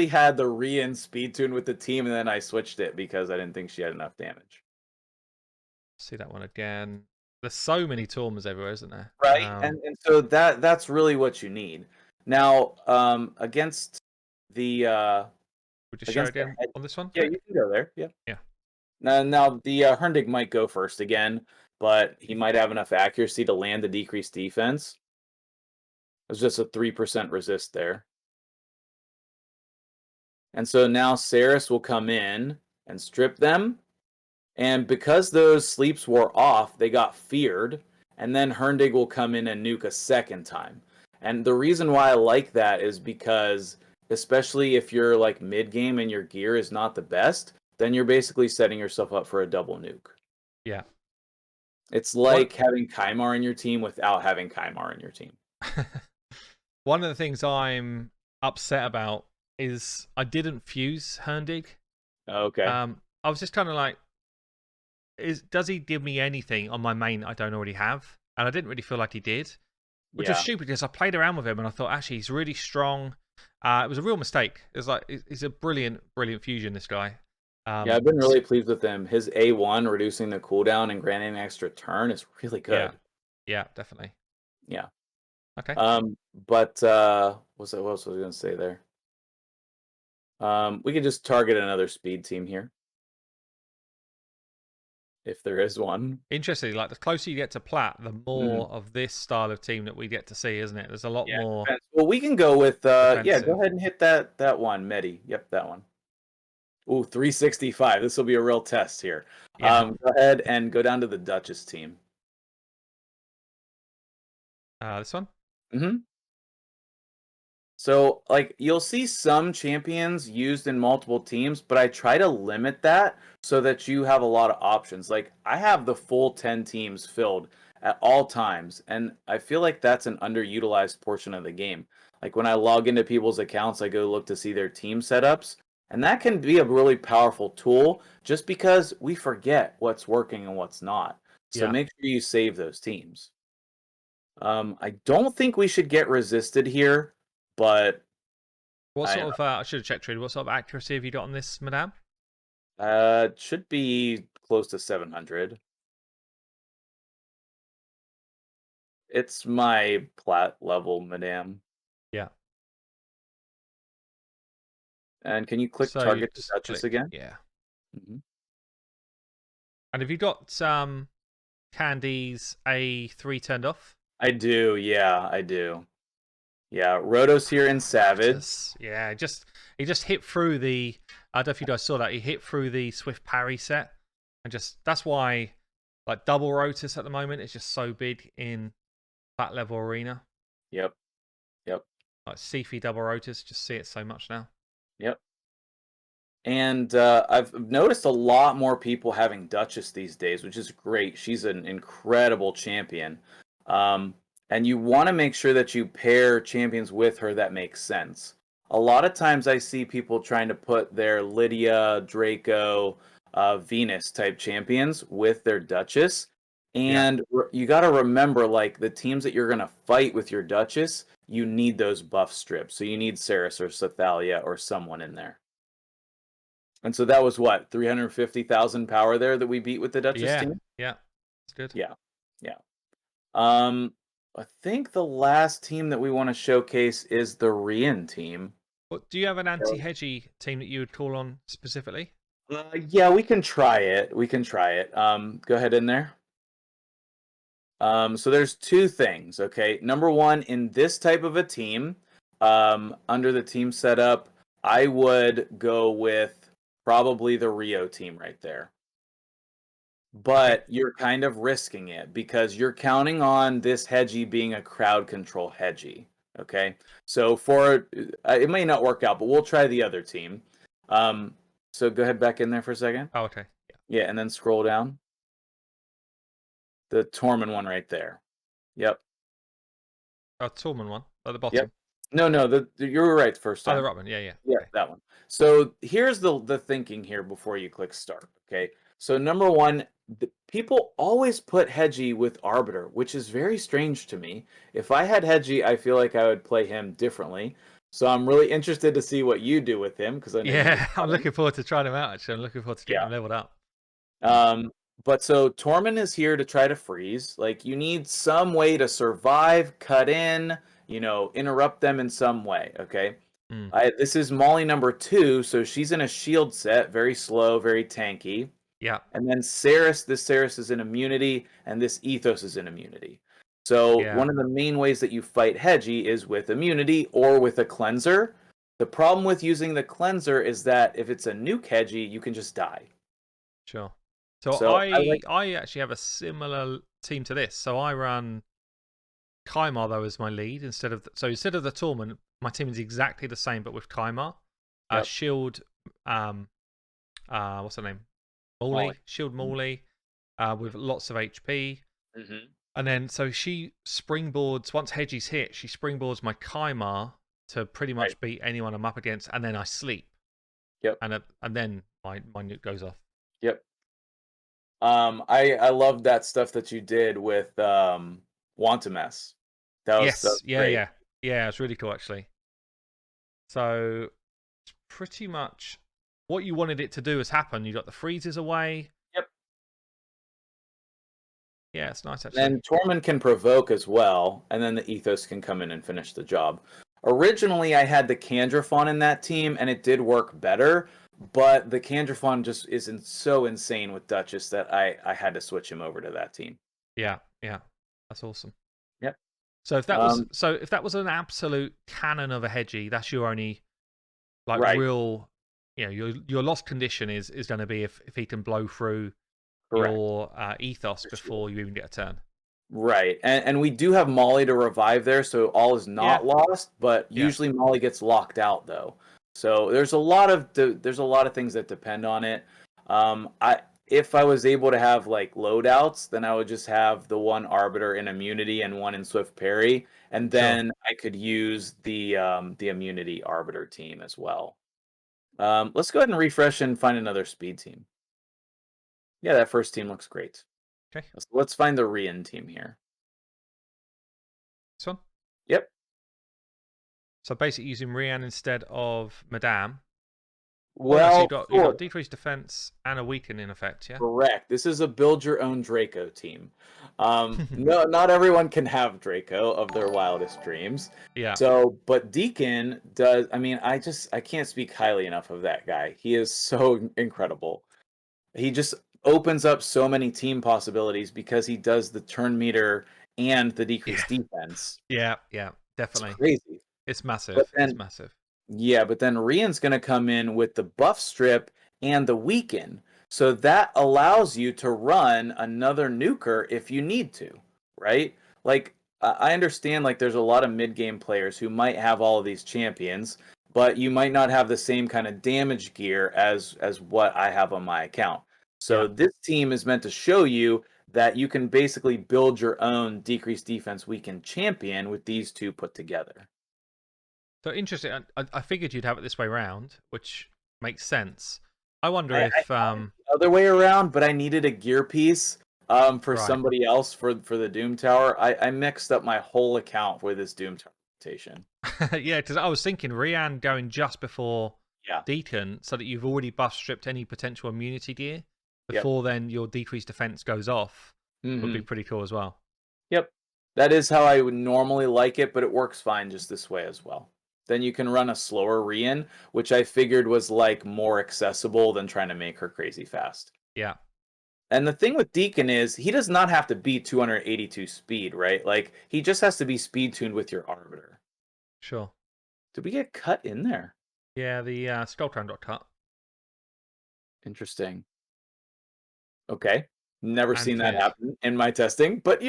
had the Rian speed tune with the team, and then I switched it because I didn't think she had enough damage. See that one again. There's so many Tormers everywhere, isn't there? Right, and so that's really what you need. Now, against the would you show against again on this one? yeah, you can go there. Yeah. Yeah. Now the Herndig might go first again, but he might have enough accuracy to land the decreased defense. There's just a 3% resist there. And so now Saris will come in and strip them. And because those sleeps wore off, they got feared. And then Herndig will come in and nuke a second time. And the reason why I like that is because, especially if you're like mid game and your gear is not the best, then you're basically setting yourself up for a double nuke. Yeah. It's like having Kymar in your team without having Kymar in your team. One of the things I'm upset about is I didn't fuse Herndig. Okay. I was just kind of like, does he give me anything on my main I don't already have? And I didn't really feel like he did, which was stupid because I played around with him and I thought actually he's really strong. It was a real mistake. It was like he's a brilliant fusion. This guy. Yeah, I've been really pleased with him. His A1 reducing the cooldown and granting an extra turn is really good. Yeah, definitely. Yeah. Okay. But what else was I going to say there? We could just target another speed team here. If there is one. Interesting. Like the closer you get to plat, the more of this style of team that we get to see, isn't it? There's a lot more. Defense. Well, we can go with yeah. Go ahead and hit that one, Medi. Yep, that one. Ooh, 365. This will be a real test here. Yeah. Go ahead and go down to the Duchess team. This one. Mm-hmm. So, like, you'll see some champions used in multiple teams, but I try to limit that so that you have a lot of options. Like, I have the full 10 teams filled at all times, and I feel like that's an underutilized portion of the game. Like, when I log into people's accounts, I go look to see their team setups, and that can be a really powerful tool just because we forget what's working and what's not. So make sure you save those teams. I don't think we should get resisted here. But what sort of I should have checked really. What sort of accuracy have you got on this, madame? It should be close to 700. It's my plat level, madame. Yeah. And can you click target the Duchess again? Yeah. Mm-hmm. And have you got Candy's A3 turned off? I do. Yeah, I do. Yeah, Rotos here in Savage. Yeah, he just hit through the. I don't know if you guys saw that. He hit through the Swift parry set, and that's why, like double Rotos at the moment is just so big in that level arena. Yep. Like Sifi double Rotos, just see it so much now. Yep. And I've noticed a lot more people having Duchess these days, which is great. She's an incredible champion. And you want to make sure that you pair champions with her that makes sense. A lot of times I see people trying to put their Lydia, Draco, Venus type champions with their Duchess. And you got to remember, like, the teams that you're going to fight with your Duchess, you need those buff strips. So you need Saris or Sathalia or someone in there. And so that was what, 350,000 power there that we beat with the Duchess team? Yeah. It's good. Yeah. I think the last team that we want to showcase is the Rian team. But do you have an anti-hedgy team that you would call on specifically? Yeah, we can try it. Go ahead in there. So there's two things, okay? Number one, in this type of a team, under the team setup, I would go with probably the Rio team right there. but you're kind of risking it because you're counting on this Hedgie being a crowd control Hedgie. Okay, so for it may not work out, but we'll try the other team. So go ahead back in there for a second. Oh, okay. Yeah, and then scroll down. The Tormund one right there. Yep. Oh, Tormund one at the Yep. bottom. No, you were right the first Oh, the time. Rotman. Yeah, yeah. Yeah, Okay. that one. So here's the thinking here before you click start. Okay. So number one, people always put Hedgie with Arbiter, which is very strange to me. If I had Hedgie, I feel like I would play him differently. So I'm really interested to see what you do with him because I know you Yeah, just I'm got him. looking forward to trying him out. Actually, I'm looking forward to getting Yeah. him leveled up. Mm. But so Tormund is here to try to freeze. Like you need some way to survive, cut in, interrupt them in some way. Okay. Mm. This is Molly number 2, so she's in a shield set, very slow, very tanky. Yeah, And then this Saris is in immunity, and this Ethos is in immunity. So yeah. one of the main ways that you fight Hedgie is with immunity or with a cleanser. The problem with using the cleanser is that if it's a nuke Hedgie, you can just die. Sure. So So I like I actually have a similar team to this. So I run Kymar though as my lead instead of the Torment, my team is exactly the same but with Kymar. yep, Shield what's her name? Molly. Shield Morley, with lots of HP. Hmm. And then so she springboards once Hedgie's hit, she springboards my Kymar to pretty Right. much beat anyone I'm up against, and then I sleep. Yep. And then my nuke goes off. Yep. I love that stuff that you did with Wantamess. That was Yes, yeah, great. yeah. Yeah, it's really cool actually. So it's pretty much what you wanted it to do has happened. You got the freezes away. Yep. Yeah, it's nice actually. And Tormund can provoke as well, and then the Ethos can come in and finish the job. Originally, I had the Candrafon in that team, and it did work better, but the Candrafon just isn't so insane with Duchess that I had to switch him over to that team. Yeah, yeah. That's awesome. Yep. So Um, if that was an absolute cannon of a Hedgie, that's your only like right. real, your lost condition is going to be if he can blow through Correct. your ethos For sure. before you even get a turn. Right. And we do have Molly to revive there, so all is Yeah, not lost, but yeah, usually Molly gets locked out though. So there's a lot of things that depend on it. I if I was able to have like loadouts, then I would just have the one Arbiter in immunity and one in Swift Parry, and sure. then I could use the immunity Arbiter team as well. Let's go ahead and refresh and find another speed team. Yeah, that first team looks great. Okay, Let's find the Rian team here. this one. Yep. So basically using Rian instead of Madame. Oh no, so Well, you got sort decreased defense and a weaken in effect, yeah? correct. This is a build your own Draco team. No, not everyone can have Draco of their wildest dreams. Yeah. So, but Deacon does. I mean, I can't speak highly enough of that guy. He is so incredible. He just opens up so many team possibilities because he does the turn meter and the Yeah. decreased defense. Yeah, yeah, It's definitely. crazy. It's But massive. It's then massive. Yeah, but then Rian's going to come in with the buff strip and the weaken. So that allows you to run another nuker if you need to, right? Like I understand like there's a lot of mid-game players who might have all of these champions, but you might not have the same kind of damage gear as what I have on my account. Yeah. So this team is meant to show you that you can basically build your own decreased defense weaken champion with these two put together. So interesting. I figured you'd have it this way round, which makes sense. I wonder I if thought it the other way around, but I needed a gear piece for right. somebody else for the Doom Tower. I mixed up my whole account for this Doom Tower rotation. Yeah, because I was thinking Rian going just before Yeah. Deacon so that you've already buff stripped any potential immunity gear Yep. before then your decreased defense goes off would be Hmm. pretty cool as well. Yep. That is how I would normally like it, but it works fine just this way as well. Then you can run a slower Rian, which I figured was like more accessible than trying to make her crazy fast. Yeah. And the thing with Deacon is he does not have to be 282 speed, right? Like he just has to be speed tuned with your Arbiter. Sure. Did we get cut in there? Yeah, the Skull Crown got cut. Interesting. Okay. Never And seen that cleared. happen in my testing, but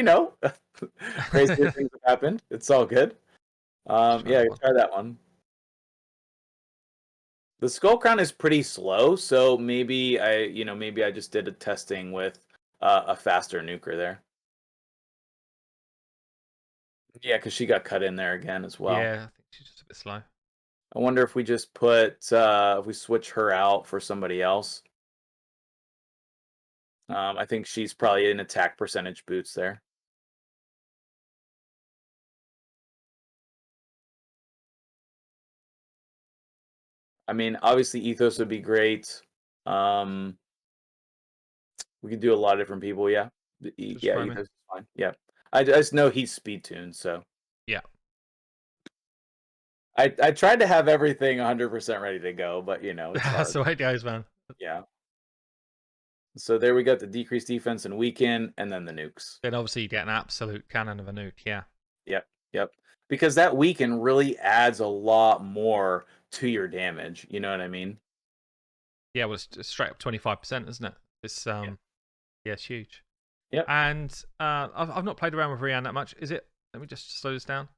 crazier things have happened. It's all good. Let's try Yeah, that one. try that one. The Skull Crown is pretty slow, so maybe I just did a testing with a faster nuker there. Yeah, because she got cut in there again as well. Yeah, I think she's just a bit slow. I wonder if we just if we switch her out for somebody else. I think she's probably in attack percentage boots there. I mean, obviously Ethos would be great. We could do a lot of different people. Yeah, Just yeah, throw me. Ethos is fine. Yeah, I just know he's speed tuned, so Yeah. I tried to have everything 100% ready to go, but it's That's hard. the way it goes, man. Yeah. So there we got the decreased defense and weaken, and then the nukes. Then obviously you get an absolute cannon of a nuke. Yeah. Yep, yep. Because that weaken really adds a lot more to your damage. You know what I mean? Yeah, well, it's straight up 25%, isn't it? It's Yeah. yeah, it's huge. Yep. And I've not played around with Rian that much. Is it? Let me just slow this down.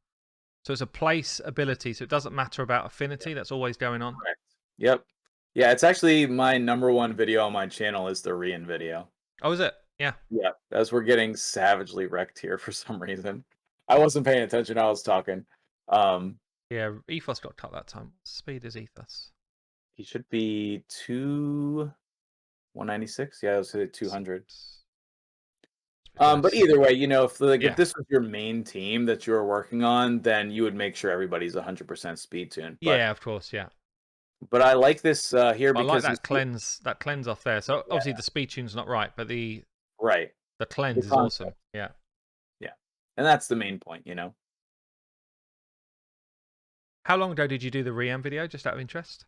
So it's a place ability, so it doesn't matter about affinity. That's always going on. Correct. Yep. Yeah, it's actually my #1 video on my channel is the Rian video. Oh, is it? Yeah. Yeah, as we're getting savagely wrecked here for some reason. I wasn't paying attention. I was talking. Yeah, Ethos got cut that time. What speed is Ethos? He should be 196. Yeah, I was at 200. But either way, if this was your main team that you were working on, then you would make sure everybody's 100% speed tuned. Yeah, of course, yeah. But I like this here I like because that cleanse off there. So obviously the speed tune's not right, but the right, cleanse is awesome. Yeah. Yeah, and that's the main point, How long ago did you do the Rian video? Just out of interest.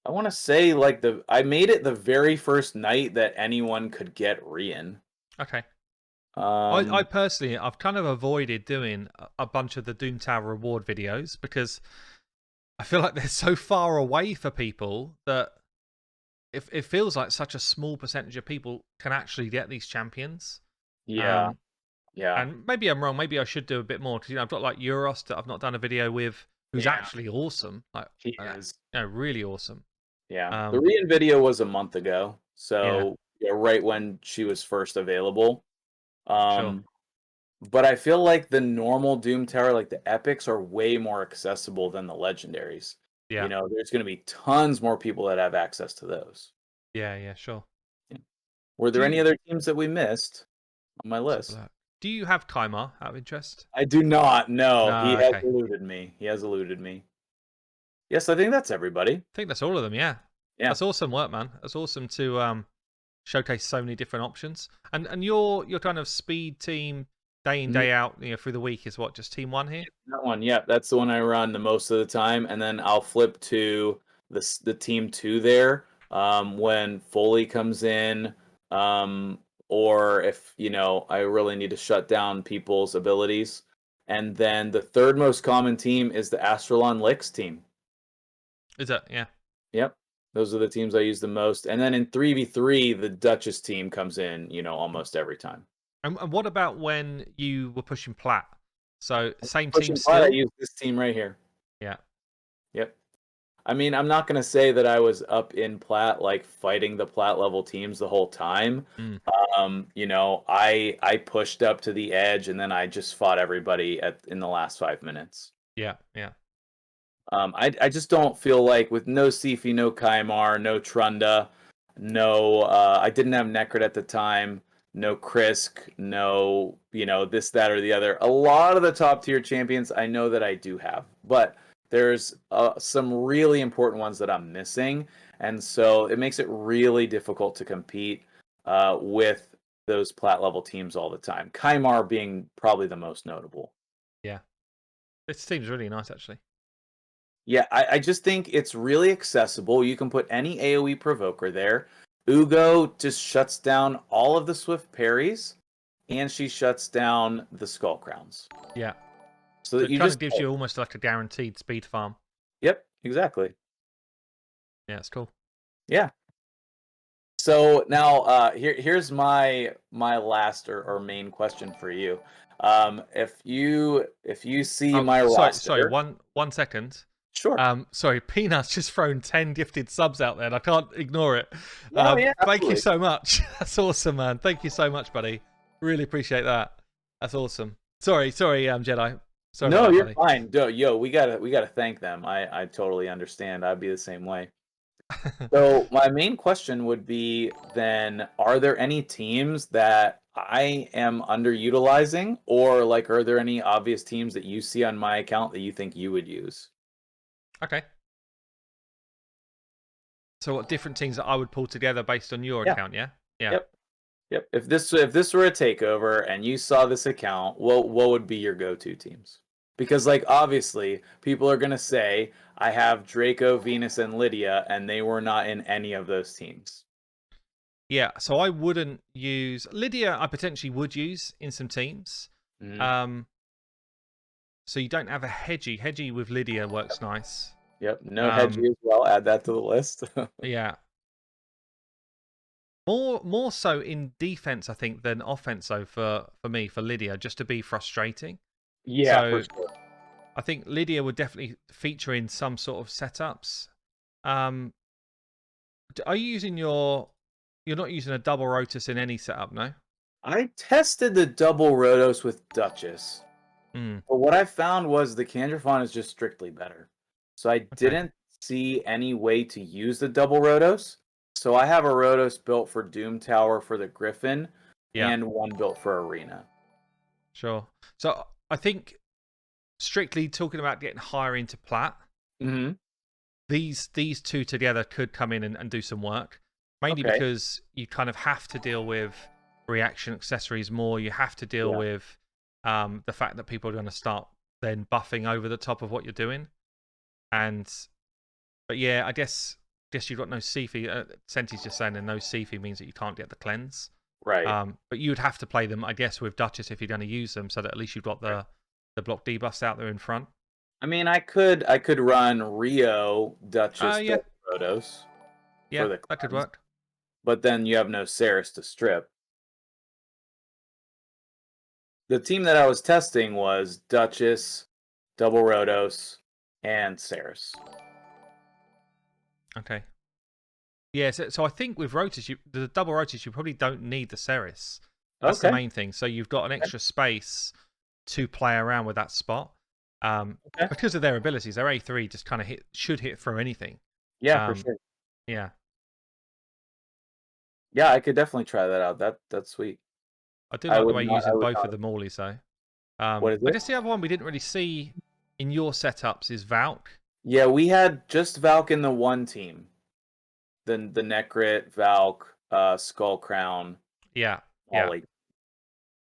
I want to say I made it the very first night that anyone could get Rian. Okay. I personally, I've kind of avoided doing a bunch of the Doom Tower reward videos because I feel like they're so far away for people that it feels like such a small percentage of people can actually get these champions. Yeah. Yeah. And maybe I'm wrong. Maybe I should do a bit more because I've got like Euros that I've not done a video with, who's actually awesome. Like he is, really awesome. Yeah. The Rian video was a month ago, so right when she was first available. Sure. But I feel like the normal Doom Tower, like the epics, are way more accessible than the legendaries. Yeah. There's going to be tons more people that have access to those. Yeah, sure. Yeah. Were there any other teams that we missed on my list? Do you have Kymar out of interest? I do not. No, he has okay. eluded me. Yes, I think that's everybody. I think that's all of them. Yeah. That's awesome work, man. That's awesome to showcase so many different options. And your kind of speed team day in day out, through the week is what, just team 1 here? That one, yeah, that's the one I run the most of the time, and then I'll flip to the team 2 there when Foley comes in, or if I really need to shut down people's abilities. And then the third most common team is the Astralon Licks team. Is it? Yeah. Yep. Those are the teams I use the most. And then in 3v3, the Duchess team comes in, almost every time. And what about when you were pushing Plat? So same team still? I use this team right here. Yeah. Yep. I mean, I'm not going to say that I was up in Plat, like fighting the Plat level teams the whole time. I pushed up to the edge and then I just fought everybody in the last 5 minutes. Yeah. I just don't feel like with no Sifi, no Kymar, no Trunda, no, I didn't have Necrit at the time, no Krisk, no, this, that, or the other. A lot of the top tier champions I know that I do have, but there's some really important ones that I'm missing. And so it makes it really difficult to compete with those plat level teams all the time. Kymar being probably the most notable. Yeah. This team's really nice, actually. Yeah, I just think it's really accessible. You can put any AoE provoker there. Ugo just shuts down all of the swift parries, and she shuts down the skull crowns. Yeah. So that it kind of gives you almost like a guaranteed speed farm. Yep, exactly. Yeah, it's cool. Yeah. So now, here's my last or main question for you. If you see Oh, my sorry. roster, One second. sure. Sorry, Peanut's just thrown 10 gifted subs out there, and I can't ignore it. No, yeah, Thank you absolutely. so much. That's awesome, man. Thank you so much, buddy. Really appreciate that. That's awesome. Sorry, Jedi. Sorry No, about that, you're buddy. fine. Yo, we gotta thank them. I totally understand. I'd be the same way. So my main question would be then, are there any teams that I am underutilizing, or like, are there any obvious teams that you see on my account that you think you would use? Okay. So, what different teams that I would pull together based on your Yeah. account? Yeah. Yeah. Yep. Yep. If this were a takeover and you saw this account, what would be your go-to teams? Because like obviously people are gonna say I have Draco, Venus, and Lydia, and they were not in any of those teams. Yeah. So, I wouldn't use Lydia. I potentially would use in some teams. Mhm. Um, so you don't have a Hedgie. Hedgie with Lydia works nice. Yep. No Um, Hedgie as well. Add that to the list. yeah. More so in defense, I think, than offense. So for me, for Lydia, just to be frustrating. Yeah, for So sure. I think Lydia would definitely feature in some sort of setups. Um, are you using your? You're not using a double Rotus in any setup, no? I tested the double Rotos with Duchess, Mm, but what I found was the Candrafon is just strictly better. So I okay. didn't see any way to use the double Rotos. So I have a Rotos built for Doom Tower for the Griffin Yeah. and one built for Arena. Sure. So I think strictly talking about getting higher into plat, Hmm. these two together could come in and do some work. Mainly Okay. because you kind of have to deal with reaction accessories more. You have to deal Yeah. with the fact that people are going to start then buffing over the top of what you're doing. And but yeah, I guess you've got no Sifi. Senti's just saying that no Sifi means that you can't get the cleanse. Right. But you would have to play them, I guess, with Duchess if you're going to use them, so that at least you've got Right. the block debuffs out there in front. I mean, I could run Rio, Duchess, Yeah, double Rotos for yeah, the that could cleanse, work. but then you have no Ceres to strip. The team that I was testing was Duchess, Double Rotos, and Ceres. Okay. Yeah, so I think with Rotus, the double Rotus, you probably don't need the Ceres. That's the Okay. main thing. So you've got an extra space to play around with that spot. Okay. Because of their abilities, their A3 just kind of should hit through anything. Yeah, for Um, sure. yeah. Yeah, I could definitely try that out. That's sweet. I do I like the would way you're not. I using would both not. of the Morleys, though. What is I it? guess the other one we didn't really see in your setups is Valk. Yeah, we had just Valk in the one team. Then the Necrit, Valk, Skull Crown, Yeah, yeah. Molly.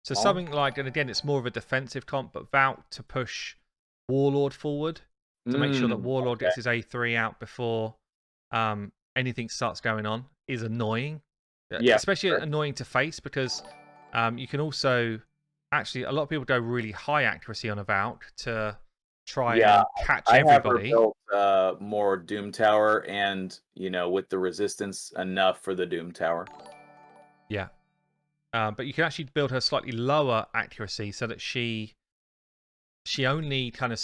So Molly? something like, and again, it's more of a defensive comp, but Valk to push Warlord forward to make sure that Warlord Okay. gets his A3 out before anything starts going on is annoying. Yeah, for Especially sure. annoying to face because you can also actually a lot of people go really high accuracy on a Valk to try Yeah, and catch I have her everybody. built more Doom Tower and, with the resistance enough for the Doom Tower. Yeah. But you can actually build her slightly lower accuracy so that she only kind of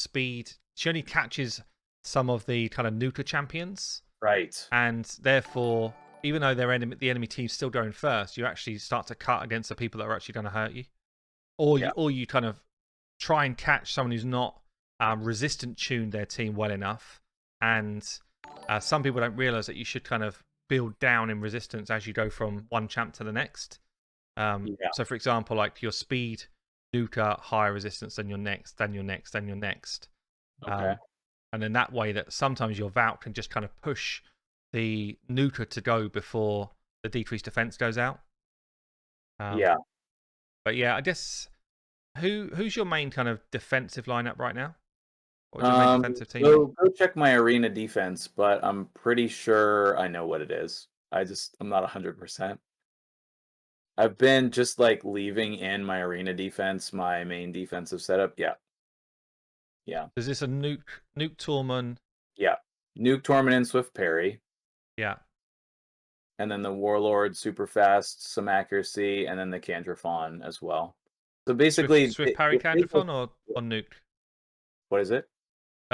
she only catches some of the kind of neuter champions, Right. and therefore, even though the enemy team's still going first, you actually start to cut against the people that are actually going to hurt you, Yeah. or you kind of try and catch someone who's not resistant tuned their team well enough, and some people don't realize that you should kind of build down in resistance as you go from one champ to the next. Yeah. So, for example, like your speed neuter higher resistance than your next, than your next, than your next. Okay. And then that way that sometimes your Valk can just kind of push the neuter to go before the decreased defense goes out. Yeah. But yeah, I guess who's your main kind of defensive lineup right now? What's your main defensive team? Go check my arena defense, but I'm pretty sure I know what it is. I'm not 100%. I've been just like leaving in my arena defense, my main defensive setup. Yeah. Yeah. Is this a Nuke Tormund? Yeah. Nuke Torment and Swift Parry. Yeah. and then the Warlord super fast, some accuracy, and then the Candrafon as well. So basically, Swift parry Candrafon or nuke? What is it?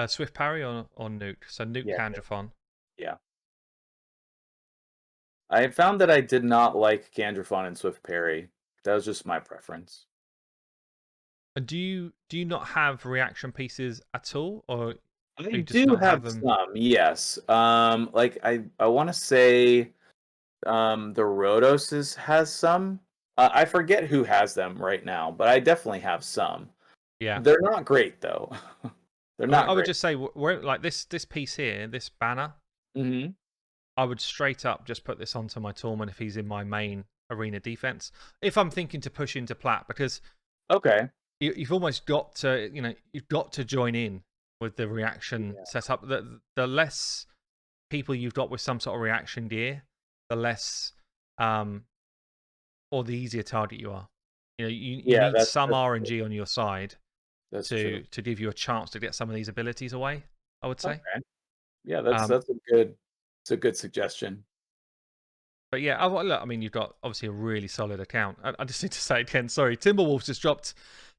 Swift parry or nuke? So nuke Yeah. Candrafon. Yeah. I found that I did not like Candrafon and Swift Parry. That was just my preference. And do you not have reaction pieces at all, or I you just do not have them? some, yes. Like I want to say, the Rhodos has some. I forget who has them right now, but I definitely have some. Yeah. They're not great though. They're I mean, not I would great. just say, like this piece here, this banner, Hmm. I would straight up just put this onto my Torment if he's in my main arena defense. If I'm thinking to push into plat, because Okay. you've almost got to, you've got to join in with the reaction Yeah. setup. The less people you've got with some sort of reaction gear, the less, or the easier target you are. You Yeah, need some that's RNG on your side that's true. to give you a chance to get some of these abilities away, I would say. Okay. Yeah, Um, that's a good it's a good suggestion. but yeah, look, I mean, you've got obviously a really solid account. I just need to say again, sorry, Timberwolves just dropped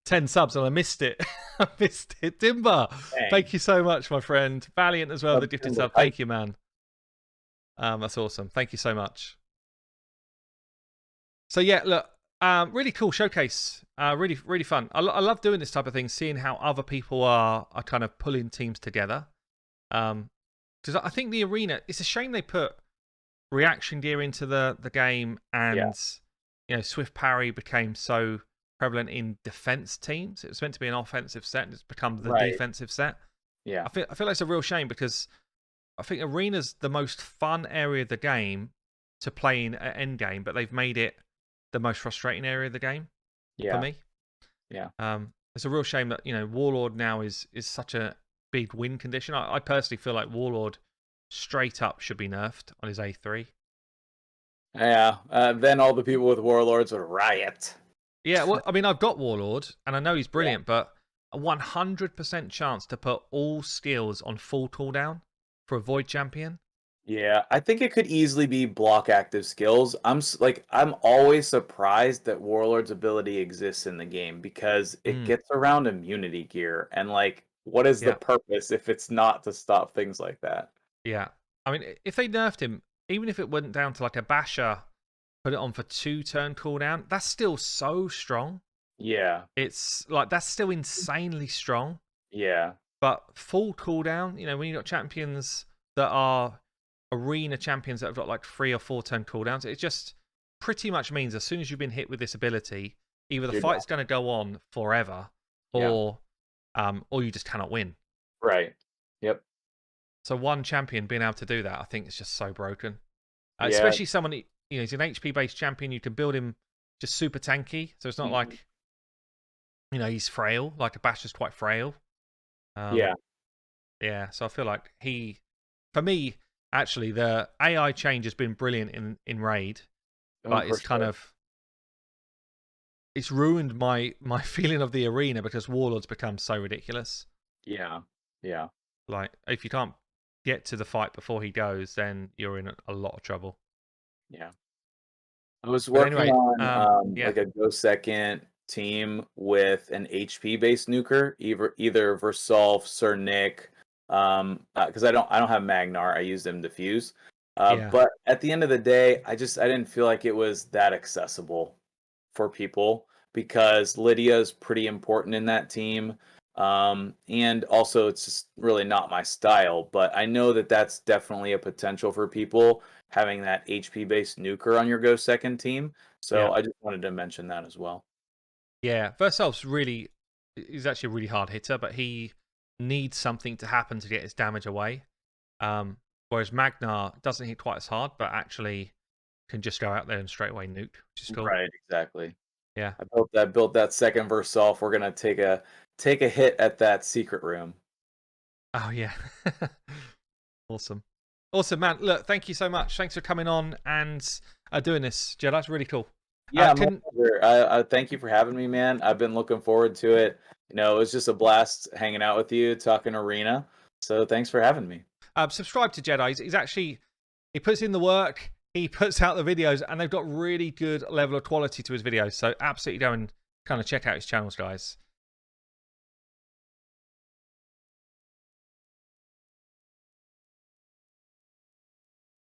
10 subs and I missed it. I missed it. Timber, thank Dang. you so much, my friend. Valiant as well, the gifted Timber sub. hype. Thank you, man. That's awesome. Thank you so much. So yeah, look, really cool showcase. Really, really fun. I love doing this type of thing, seeing how other people are kind of pulling teams together. Because I think the arena, it's a shame they put reaction gear into the game, and Swift parry became so prevalent in defense teams. It was meant to be an offensive set, and it's become the Right. defensive set. Yeah. I feel like it's a real shame because I think arena's the most fun area of the game to play in at end game, but they've made it the most frustrating area of the game for Yeah. me. Yeah. It's a real shame that Warlord now is such a big win condition. I personally feel like Warlord straight up should be nerfed on his A3. Yeah. Then all the people with warlords would riot. Yeah, well, I mean, I've got Warlord, and I know he's brilliant, but a 100% chance to put all skills on full cooldown for a Void Champion. Yeah, I think it could easily be block active skills. I'm always surprised that Warlord's ability exists in the game because it Mm, gets around immunity gear, and like what is the yeah, purpose if it's not to stop things like that? yeah. I mean, if they nerfed him, even if it went down to like a Basher, put it on for 2-turn cooldown, that's still so strong. Yeah. It's like, that's still insanely strong. Yeah. But full cooldown, when you've got champions that are arena champions that have got like 3 or 4-turn cooldowns, it just pretty much means as soon as you've been hit with this ability, either the You're fight's going to go on forever, Yeah. or you just cannot win. Right. Yep. So one champion being able to do that, I think it's just so broken. Yeah. Especially someone, he's an HP based champion. You can build him just super tanky, so it's not Mhm. like he's frail. Like a Basher's quite frail. Yeah. Yeah. So I feel like for me, actually, the AI change has been brilliant in Raid, Oh, but for it's kind sure. of ruined my feeling of the arena because Warlord's become so ridiculous. Yeah. Yeah. Like if you can't get to the fight before he goes, then you're in a lot of trouble. Yeah. I was But working anyway, on yeah, like a Go Second team with an HP based nuker, either Versolf, Sir Nick, because I don't have Magnar, I use them diffuse. yeah, But at the end of the day, I didn't feel like it was that accessible for people because Lydia is pretty important in that team. And also it's just really not my style, but I know that that's definitely a potential for people having that HP based nuker on your Go Second team. yeah, So I just wanted to mention that as well. yeah. Versalf's he's actually a really hard hitter, but he needs something to happen to get his damage away. Whereas Magnar doesn't hit quite as hard, but actually can just go out there and straight away nuke, which is cool. Right, exactly. Yeah. I built that second verse off. We're gonna take a hit at that secret room. Oh yeah. Awesome. Awesome, man. Look, thank you so much. Thanks for coming on and doing this, Jedi. That's really cool. Yeah, my Can pleasure. I thank you for having me, man. I've been looking forward to it. It was just a blast hanging out with you, talking arena. So thanks for having me. subscribe to Jedi. He puts in the work. he puts out the videos, and they've got really good level of quality to his videos. So absolutely go and kind of check out his channels, guys.